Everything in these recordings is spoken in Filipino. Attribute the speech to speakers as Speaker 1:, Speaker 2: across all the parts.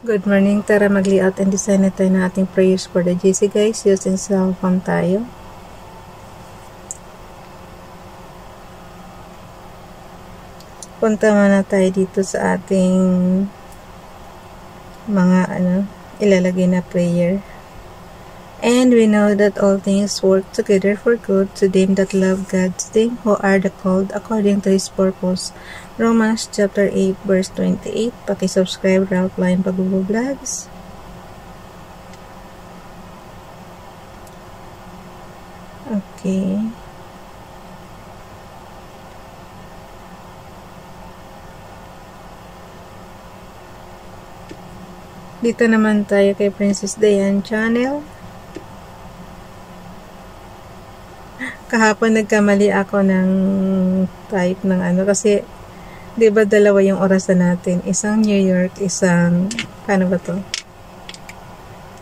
Speaker 1: Good morning, tara mag-layout and design na tayo ng ating prayers for the GC guys. Using cellphone tayo. Punta muna tayo dito sa ating mga ilalagay na prayer. And we know that all things work together for good to them that love God, to them who are the called according to His purpose. Romans chapter 8 verse 28. Paki-subscribe Ralph Line Pagbubo-Vlogs. Okay. Dito naman tayo kay Princess Diane channel. Kahapon nagkamali ako ng type ng kasi 'di ba dalawa yung orasan natin, isang New York, isang paano ba to?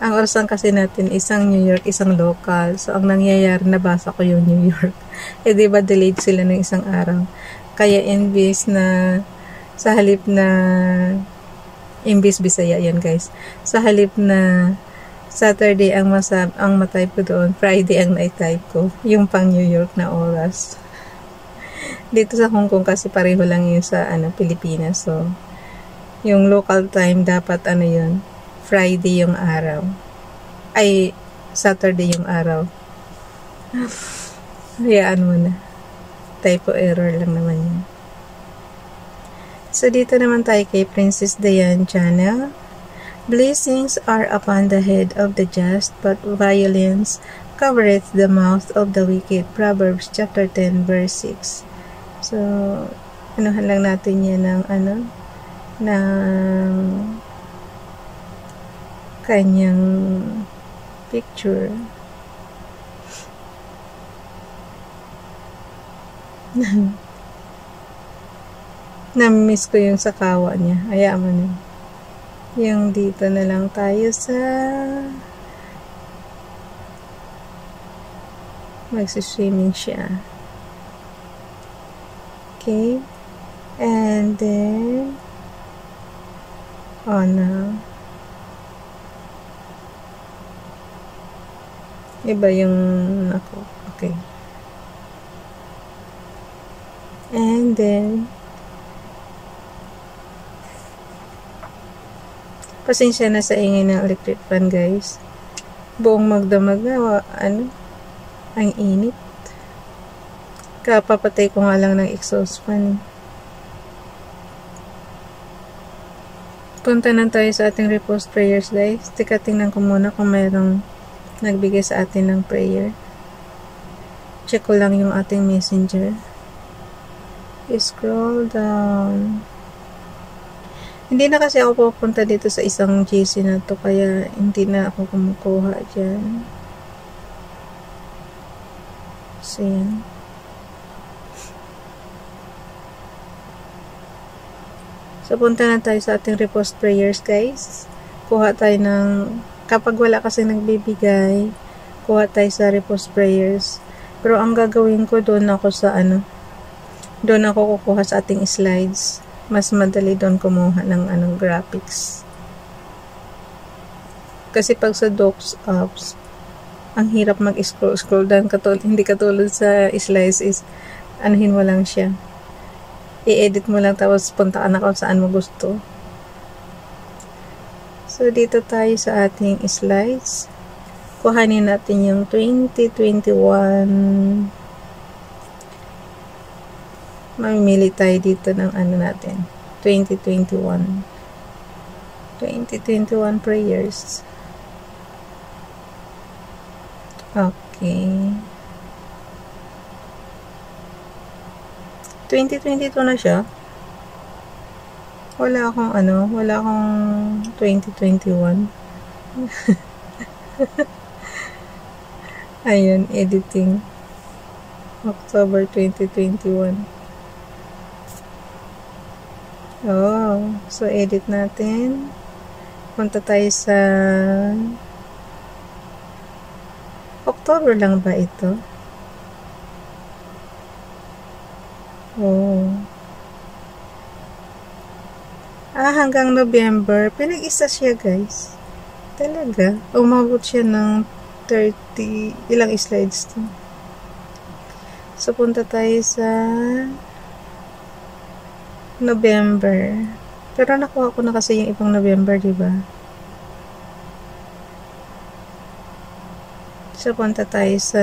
Speaker 1: Ang orasan kasi natin isang New York, isang local. So ang nangyayari, nabasa ko yung New York. 'Di ba delayed sila ng isang araw. Kaya imbis Bisaya yan guys. Sa halip na Saturday ang matype ko doon, Friday ang na-type ko, yung pang New York na oras. Dito sa Hong Kong kasi pareho lang yun sa Pilipinas. So, yung local time dapat yun, Friday yung araw. Ay, Saturday yung araw. Hayaan mo na. Typo error lang naman yun. So, dito naman tayo kay Princess Diane channel. Blessings are upon the head of the just, but violence covereth the mouth of the wicked. Proverbs chapter 10 verse 6. So, anuhan lang natin yan ng ng kanyang picture. Na-miss ko yung sakawa niya. Hayaan mo na. Yung dito na lang tayo sa magsiswimming siya. Okay. And then no. Iba yung ako. Okay. And then pasensya na sa ingay ng electric fan guys. Buong magdamag na ang init. Kapapatay ko nga lang ng exhaust fan. Punta na tayo sa ating repost prayers guys. Teka, tingnan ko muna kung mayroong nagbigay sa atin ng prayer. Check ko lang yung ating messenger. Scroll down. Hindi na kasi ako pupunta dito sa isang GC na to, kaya hindi na ako kumukuha dyan. So, yan. So, punta na tayo sa ating repost prayers, guys. Kuha tayo kapag wala kasi nagbibigay, kuha tayo sa repost prayers. Pero ang gagawin ko, doon ako kukuha sa ating slides. Mas madali doon kumuha ng graphics. Kasi pag sa docs apps, ang hirap mag-scroll down, hindi katulad sa slides is anuhin mo lang siya. I-edit mo lang tapos punta ka na kung saan mo gusto. So dito tayo sa ating slides. Kuhanin natin yung 2021. Mamimili tayo dito ng natin. 2021 prayers. Okay. 2022 na siya. Wala akong 2021. Ayun, editing. October 2021. So edit natin. Punta tayo sa October lang ba ito? hanggang November. Pinag-isa siya, guys. Talaga. Umabot siya ng 30, ilang slides to. So, punta tayo sa November. Pero nakuha ko na kasi yung ibang November, diba? So, punta tayo sa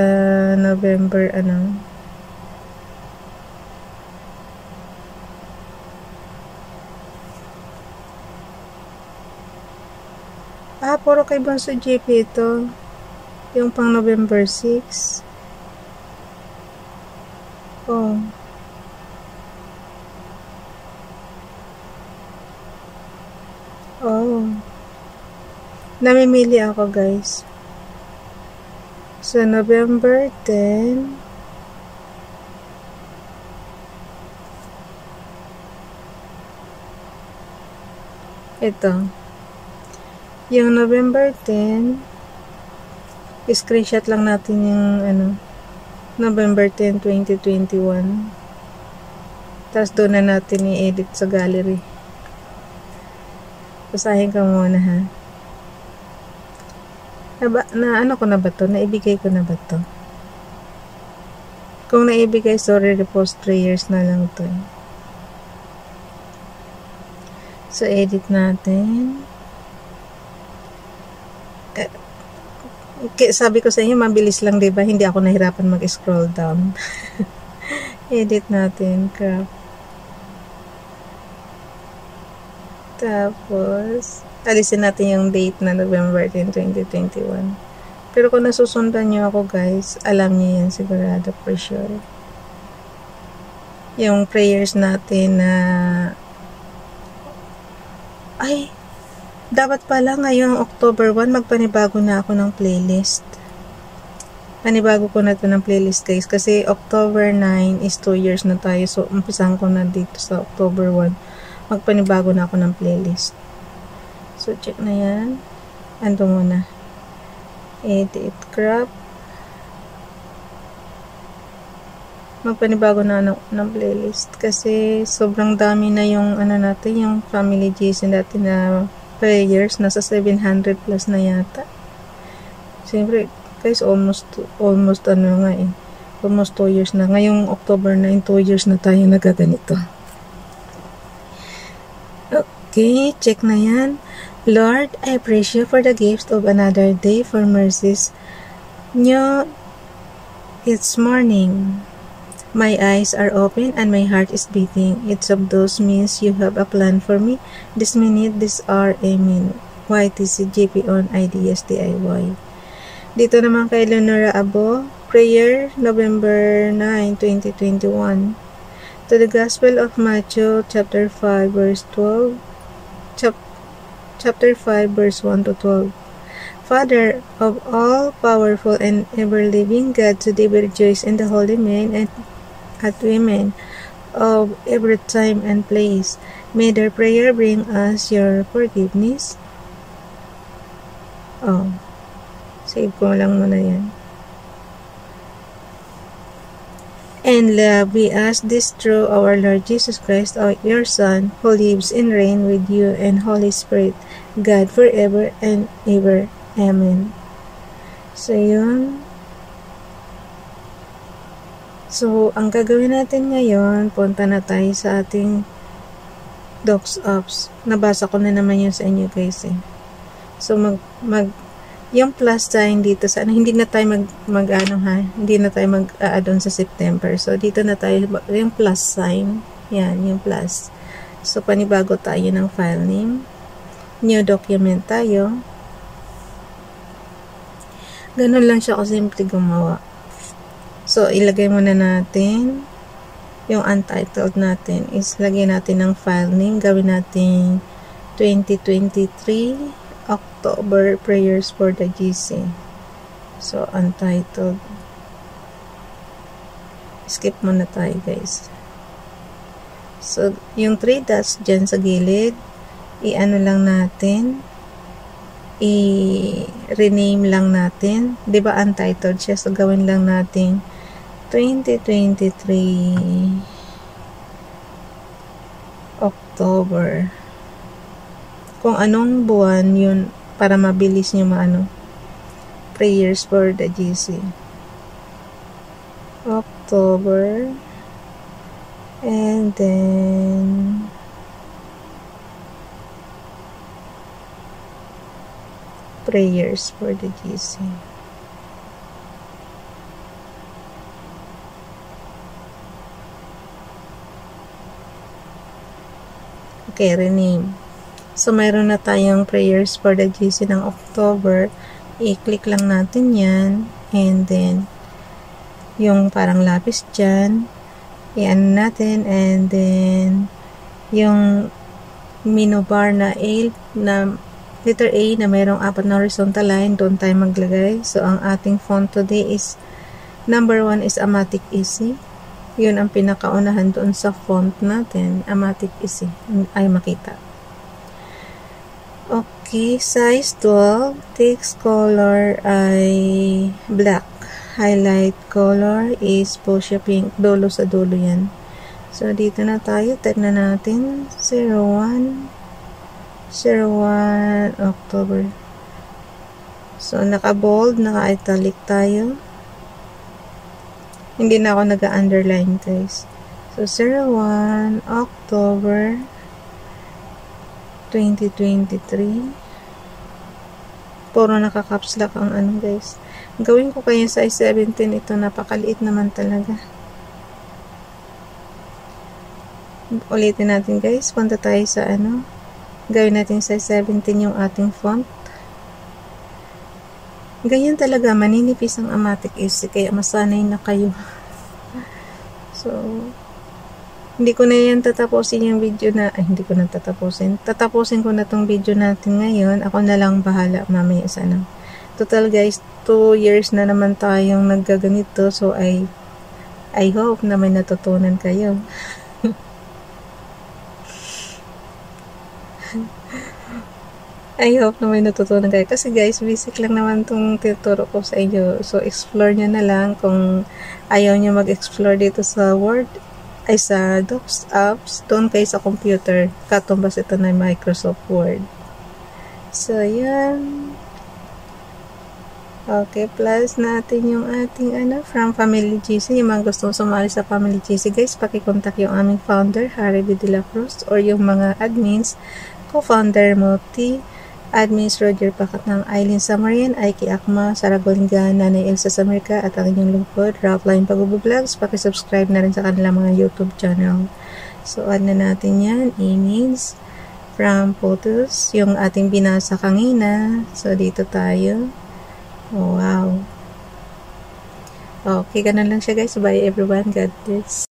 Speaker 1: November, puro kay Bonso JP ito. Yung pang November 6. Oh. Oh. Namimili ako, guys. So, November 10. Ito. Yung November 10, screenshot lang natin yung November 10, 2021. Tapos doon na natin i-edit sa gallery. Basahin ka muna, ha. Ano ko na ba to? Naibigay ko na ba to? Kung naibigay, sorry, repost prayers na lang to. So, edit natin. Sabi ko sa inyo, mabilis lang, diba? Hindi ako nahirapan mag-scroll down. Edit natin, crop. Tapos, alisin natin yung date na November 10, 2021. Pero kung nasusundan nyo ako, guys, alam niyo yan sigurado, for sure. Yung prayers natin na dapat pala ngayong October 1, magpanibago na ako ng playlist. Panibago ko na to ng playlist, guys. Kasi October 9 is 2 years na tayo. So, umpisahan ko na dito sa October 1. Magpanibago na ako ng playlist. So, check na yan. Ando muna. Edit, crop. Magpanibago na ng playlist. Kasi sobrang dami na yung natin, yung Family Jason dati na prayers, nasa 700 plus na yata. Siyempre, guys, almost almost 2 years na. Ngayong October 9, 2 years na tayo nagaganito. Okay, check na yan. Lord, I praise you for the gift of another day, for mercies new it's morning. My eyes are open and my heart is beating. Each of those means you have a plan for me. This minute, this hour, amen. YTC GP on IDS DIY. Dito naman kay Leonora Abo, prayer, November 9, 2021. To the Gospel of Matthew, chapter 5, verse 12. Chapter 5, verse 1 to 12. Father of all powerful and ever-living God, today we rejoice in the holy men and at women of every time and place. May their prayer bring us your forgiveness. Save ko lang muna yan. And love, we ask this through our Lord Jesus Christ, your Son, who lives and reigns with you and Holy Spirit, God, forever and ever. Amen. So, yun. So, ang gagawin natin ngayon, punta na tayo sa ating Docs Apps. Nabasa ko na naman yun sa inyo, guys, eh. So, yung plus sign dito sa, hindi na tayo hindi na tayo mag-add-on sa September. So, dito na tayo, yung plus sign. Yan, yung plus. So, panibago tayo ng file name. New document tayo. Ganun lang siya kasi simple gumawa. So, ilagay muna natin yung untitled natin. Lagay natin ng file name. Gawin natin 2023 October Prayers for the GC. So, untitled. Skip muna tayo, guys. So, yung 3 dots dyan sa gilid, i-ano lang natin, i-rename lang natin. Diba untitled siya? So, gawin lang natin 2023 October kung anong buwan yun para mabilis nyo maano. Prayers for the GC. October. And then prayers for the GC. Okay, rename. So, mayroon na tayong prayers for the GC ng October. I-click lang natin yan. And then, yung parang lapis dyan, i-ano natin. And then, yung menu bar na letter A na mayroong 4 na horizontal line, doon tayo maglagay. So, ang ating font today is, number 1 is Amatic Easy. Yun ang pinakaunahan doon sa font natin. Amatic Easy. Ay makita. Okay, size 12. Text color ay black. Highlight color is fuchsia pink. Dulo sa dulo yan. So, dito na tayo. Tignan natin. 01 October. So, naka-bold, naka-italic tayo. Hindi na ako nag-underline, guys. So, 01 October 2023. Puro naka-caps lock ang ano, guys. Gawin ko kayo size 17 ito. Napakaliit naman talaga. Ulitin natin, guys. Punta tayo sa ano. Gawin natin size 17 yung ating font. Ganyan talaga, maninipis ang Amatic Easy, kaya masanay na kayo. So, hindi ko na yan tatapusin yung video na, hindi ko na tatapusin. Tatapusin ko na tong video natin ngayon. Ako na lang bahala mamaya sa ano. Total guys, 2 years na naman tayong naggaganito, so I hope na may natutunan kayo. I hope na may natutunan kayo. Kasi guys, basic lang naman itong tinuturo ko sa inyo. So, explore nyo na lang kung ayaw nyo mag-explore dito sa Word, ay sa Docs apps, doon kayo sa computer. Katumbas ito na Microsoft Word. So, yan. Okay, plus natin yung ating from Family GC. Yung mga gustong sumali sa Family GC, guys, pakikontak yung aming founder, Harry B. De La Cruz, or yung mga admins, co-founder Moti, admins Roger Pakat ng Eileen Samarian, Aiki Akma, Sarah Golingan, Nanay Elsa Samirka, at ang inyong lungkod, Rapline Pag-Vlogs. Pakisubscribe na rin sa kanilang mga YouTube channel. So, add na natin yan. Image from photos. Yung ating binasa kanina. So, dito tayo. Oh, wow. Okay, ganun lang siya guys. Bye everyone. God bless.